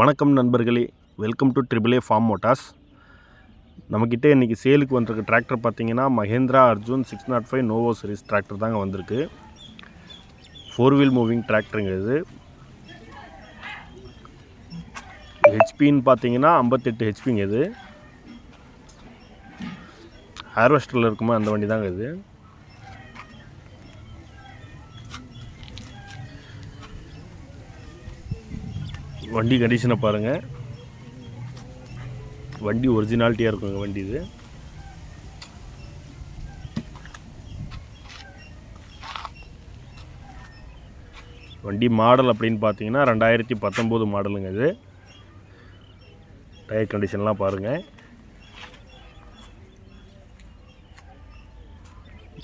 வணக்கம் நண்பர்களே, welcome to triple A farm motors. நம்மக்கிட்ட இன்றைக்கி சேலுக்கு வந்திருக்க டிராக்டர் பார்த்தீங்கன்னா Mahindra Arjun 605 Novo series tractor தாங்க வந்திருக்கு. 4 வீல் மூவிங் டிராக்டருங்க இது. ஹெச்பின்னு பார்த்தீங்கன்னா 58 ஹெச்பிங்க இது. ஹார்வெஸ்டரில் இருக்குமா அந்த வண்டி தாங்க இது. வண்டி கண்டிஷனை பாருங்கள். வண்டி ஒரிஜினாலிட்டியாக இருக்குங்க வண்டி இது. வண்டி மாடல் அப்படின்னு பார்த்தீங்கன்னா 2019 மாடலுங்க இது. டயர் கண்டிஷன்லாம் பாருங்கள்.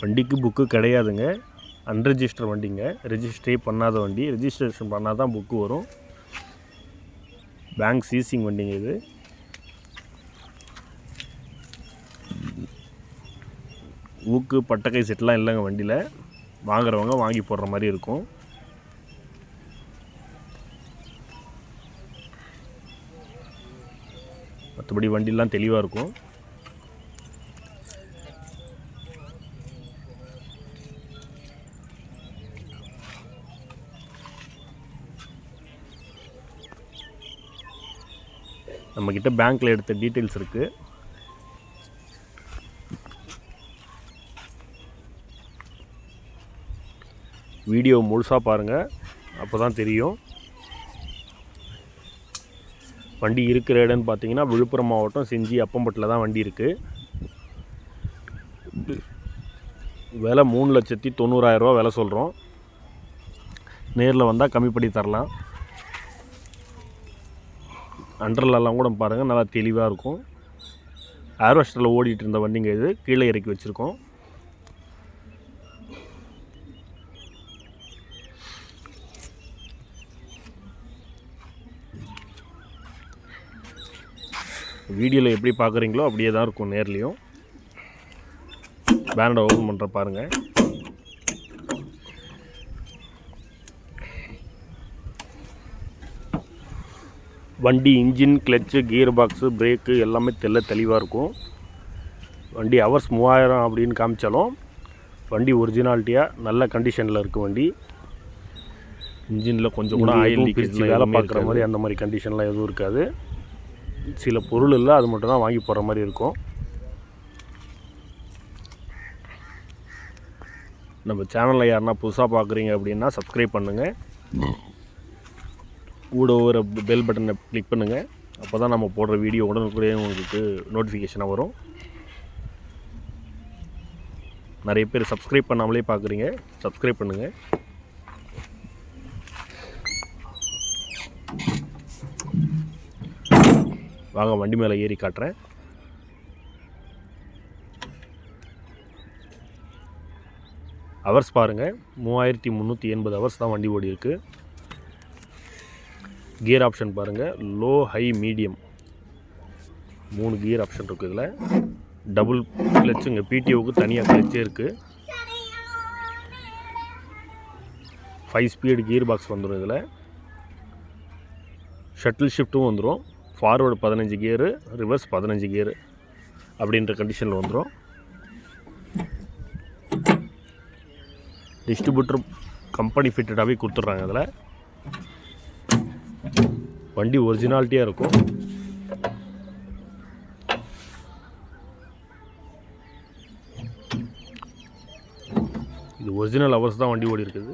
வண்டிக்கு புக்கு கிடையாதுங்க, அன்ரெஜிஸ்டர் வண்டிங்க. ரெஜிஸ்ட்ரே பண்ணாத வண்டி. ரெஜிஸ்ட்ரேஷன் பண்ணால் தான் புக்கு வரும். பேங்க் சீசிங் வண்டிங்க இது. ஊக்கு பட்டக்கை செட்லாம் இல்லைங்க வண்டியில். வாங்குறவங்க வாங்கி போடுற மாதிரி இருக்கும். மற்றபடி வண்டிலாம் தெளிவாக இருக்கும். நம்மக்கிட்ட பேங்க்கில் எடுத்த டீட்டெயில்ஸ் இருக்குது. வீடியோ முழுசாக பாருங்கள், அப்போ தான் தெரியும். வண்டி இருக்கிற இடம்னு பார்த்தீங்கன்னா விழுப்புரம் மாவட்டம் செஞ்சி அப்பம்பட்டில் தான் வண்டி இருக்குது. விலை 3,90,000 ரூபா விலை சொல்கிறோம். நேரில் வந்தால் கம்மி பண்ணி தரலாம். அண்டர்லலாம் கூட பாருங்கள், நல்லா தெளிவாக இருக்கும். ஹார்வெஸ்டரில் ஓடிட்டு இருந்த வண்டிங்க இது. கீழே இறக்கி வச்சுருக்கோம். வீடியோவில் எப்படி பார்க்குறீங்களோ அப்படியே தான் இருக்கும் நேர்லேயும். பேனடை ஓப்பன் பண்ணுற பாருங்கள். வண்டி engine, clutch, gear box, brake எல்லாமே தெளிவாக இருக்கும். வண்டி ஹவர்ஸ் 3000 அப்படின்னு காமிச்சாலும் வண்டி ஒரிஜினாலிட்டியாக நல்ல கண்டிஷனில் இருக்குது வண்டி. இன்ஜினில் கொஞ்சம் கூட ஆயில் லீக்கேஜ் வேலை பார்க்குற மாதிரி அந்த மாதிரி கண்டிஷன்லாம் எதுவும் இருக்காது. சில பொருள் இல்லை, அது மட்டும் தான் வாங்கி போடுற மாதிரி இருக்கும். நம்ம சேனலில் யாருன்னா புதுசாக பார்க்குறீங்க அப்படின்னா சப்ஸ்கிரைப் பண்ணுங்கள். கூட ஒரு பெல் பட்டனை கிளிக் பண்ணுங்கள். அப்போ தான் நம்ம போடுற வீடியோ உடனுக்குடைய உங்களுக்கு நோட்டிஃபிகேஷனாக வரும். நிறைய பேர் சப்ஸ்கிரைப் பண்ணாமலே பார்க்குறீங்க, சப்ஸ்கிரைப் பண்ணுங்கள். வாங்க வண்டி மேலே ஏறி காட்டுறேன். ஹவர்ஸ் பாருங்கள், 3380 ஹவர்ஸ் தான் வண்டி ஓடி இருக்குது. கியர் ஆப்ஷன் பாருங்கள், low, high, medium 3 gear option இருக்குது இதில். டபுள் கிளச்சுங்க, பிடிஓவுக்கு தனியாக கிளச்சே இருக்குது. 5 ஸ்பீடு கியர் பாக்ஸ் வந்துடும் இதில். ஷட்டில் ஷிஃப்ட்டும் வந்துடும். ஃபார்வர்டு 15 கியரு, ரிவர்ஸ் 15 கியரு அப்படின்ற கண்டிஷனில் வந்துடும். டிஸ்ட்ரிபியூட்டர் கம்பெனி ஃபிட்டடாகவே கொடுத்துட்றாங்க அதில். வண்டி ஒரிஜினாலிட்டியாக இருக்கும். இது ஒரிஜினல் ஹவர்ஸ் தான் வண்டி ஓடி இருக்குது.